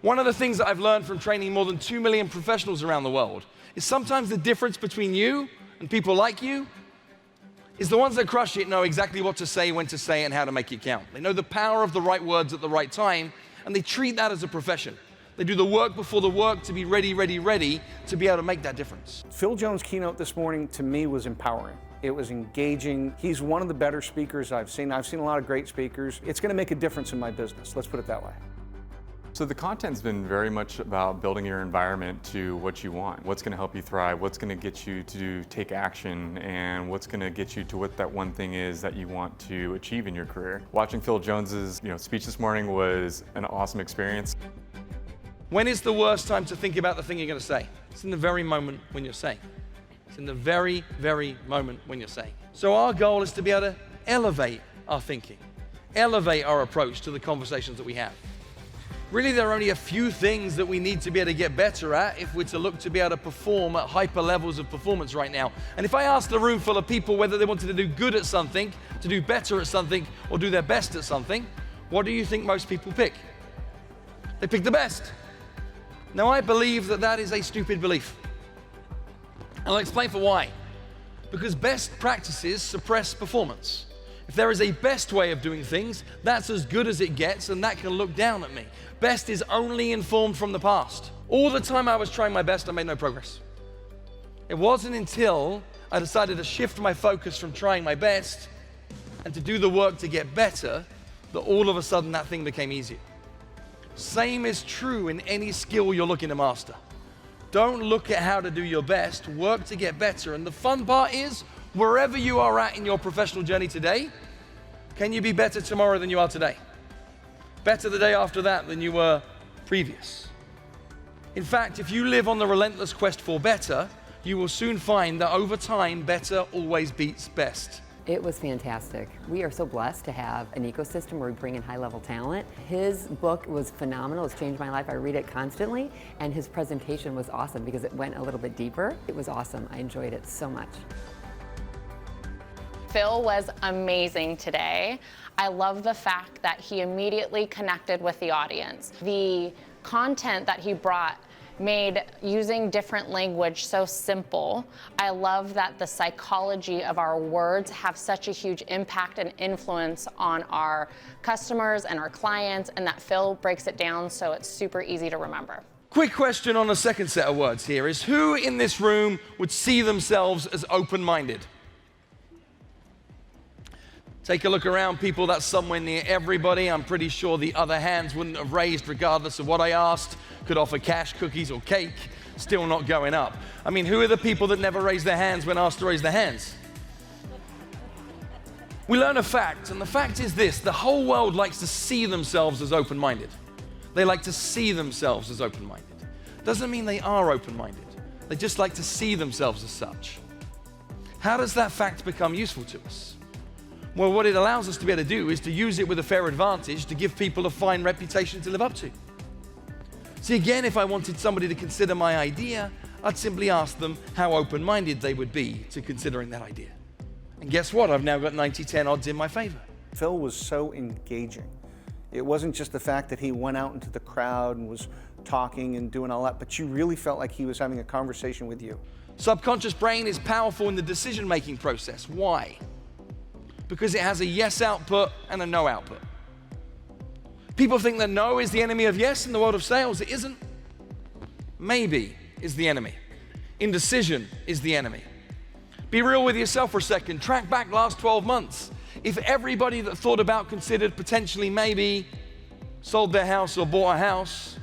One of the things that I've learned from training more than 2 million professionals around the world is sometimes the difference between you and people like you is the ones that crush it know exactly what to say, when to say it, and how to make it count. They know the power of the right words at the right time, and they treat that as a profession. They do the work before the work to be ready to be able to make that difference. Phil Jones' keynote this morning to me was empowering. It was engaging. He's one of the better speakers I've seen. I've seen a lot of great speakers. It's going to make a difference in my business. Let's put it that way. So the content's been very much about building your environment to what you want. What's going to help you thrive, what's going to get you to take action, and what's going to get you to what that one thing is that you want to achieve in your career. Watching Phil Jones's speech this morning was an awesome experience. When is the worst time to think about the thing you're going to say? It's in the very moment when you're saying. It's in the very, very moment when you're saying. So our goal is to be able to elevate our thinking, elevate our approach to the conversations that we have. Really, there are only a few things that we need to be able to get better at if we're to look to be able to perform at hyper levels of performance right now. And if I asked a room full of people whether they wanted to do good at something, to do better at something, or do their best at something, what do you think most people pick? They pick the best. Now, I believe that that is a stupid belief. And I'll explain for why. Because best practices suppress performance. If there is a best way of doing things, that's as good as it gets, and that can look down at me. Best is only informed from the past. All the time I was trying my best, I made no progress. It wasn't until I decided to shift my focus from trying my best and to do the work to get better that all of a sudden that thing became easier. Same is true in any skill you're looking to master. Don't look at how to do your best, work to get better. And the fun part is, wherever you are at in your professional journey today, can you be better tomorrow than you are today? Better the day after that than you were previous. In fact, if you live on the relentless quest for better, you will soon find that over time, better always beats best. It was fantastic. We are so blessed to have an ecosystem where we bring in high-level talent. His book was phenomenal. It's changed my life. I read it constantly, and his presentation was awesome because it went a little bit deeper. It was awesome. I enjoyed it so much. Phil was amazing today. I love the fact that he immediately connected with the audience. The content that he brought made using different language so simple. I love that the psychology of our words have such a huge impact and influence on our customers and our clients, and that Phil breaks it down so it's super easy to remember. Quick question on the second set of words here is, who in this room would see themselves as open-minded? Take a look around, people, that's somewhere near everybody. I'm pretty sure the other hands wouldn't have raised regardless of what I asked. Could offer cash, cookies, or cake, still not going up. I mean, who are the people that never raise their hands when asked to raise their hands? We learn a fact, and the fact is this: the whole world likes to see themselves as open-minded. They like to see themselves as open-minded. Doesn't mean they are open-minded. They just like to see themselves as such. How does that fact become useful to us? Well, what it allows us to be able to do is to use it with a fair advantage to give people a fine reputation to live up to. See, again, if I wanted somebody to consider my idea, I'd simply ask them how open-minded they would be to considering that idea. And guess what? I've now got 90-10 odds in my favor. Phil was so engaging. It wasn't just the fact that he went out into the crowd and was talking and doing all that, but you really felt like he was having a conversation with you. Subconscious brain is powerful in the decision-making process. Why? Because it has a yes output and a no output. People think that no is the enemy of yes in the world of sales. It isn't. Maybe is the enemy. Indecision is the enemy. Be real with yourself for a second. Track back last 12 months. If everybody that thought about, considered, potentially, maybe, sold their house or bought a house,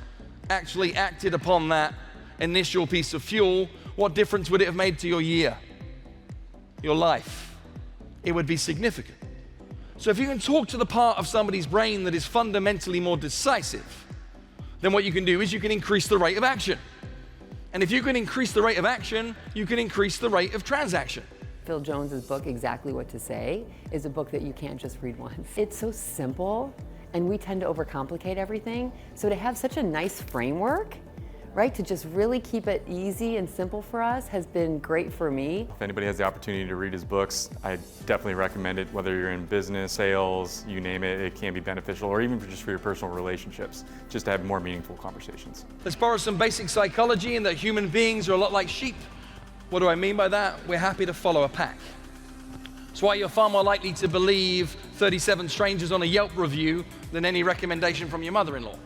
actually acted upon that initial piece of fuel, what difference would it have made to your year, your life? It would be significant. So if you can talk to the part of somebody's brain that is fundamentally more decisive, then what you can do is you can increase the rate of action. And if you can increase the rate of action, you can increase the rate of transaction. Phil Jones's book, Exactly What to Say, is a book that you can't just read once. It's so simple, and we tend to overcomplicate everything. So to have such a nice framework right? To just really keep it easy and simple for us has been great for me. If anybody has the opportunity to read his books, I definitely recommend it, whether you're in business, sales, you name it, it can be beneficial, or even just for your personal relationships, just to have more meaningful conversations. Let's borrow some basic psychology in that human beings are a lot like sheep. What do I mean by that? We're happy to follow a pack. That's why you're far more likely to believe 37 strangers on a Yelp review than any recommendation from your mother-in-law.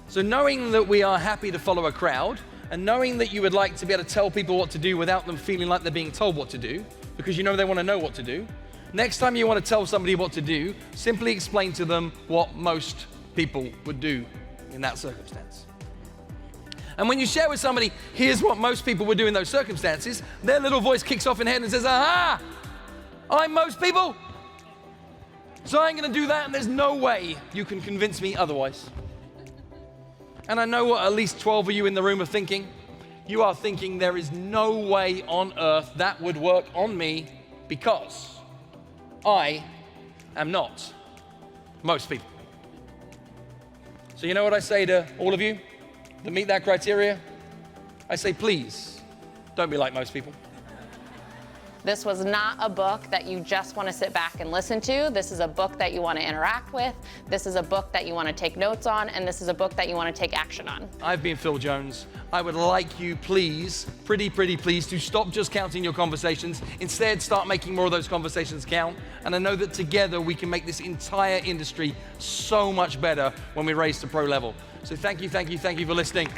So knowing that we are happy to follow a crowd, and knowing that you would like to be able to tell people what to do without them feeling like they're being told what to do, because you know they want to know what to do, next time you want to tell somebody what to do, simply explain to them what most people would do in that circumstance. And when you share with somebody, here's what most people would do in those circumstances, their little voice kicks off in head and says, aha, I'm most people. So I'm going to do that, and there's no way you can convince me otherwise. And I know what at least 12 of you in the room are thinking. You are thinking there is no way on earth that would work on me because I am not most people. So you know what I say to all of you that meet that criteria? I say, please, don't be like most people. This was not a book that you just want to sit back and listen to. This is a book that you want to interact with. This is a book that you want to take notes on, and this is a book that you want to take action on. I've been Phil Jones. I would like you, please, pretty please, to stop just counting your conversations. Instead, start making more of those conversations count. And I know that together we can make this entire industry so much better when we raise to pro level. So thank you for listening.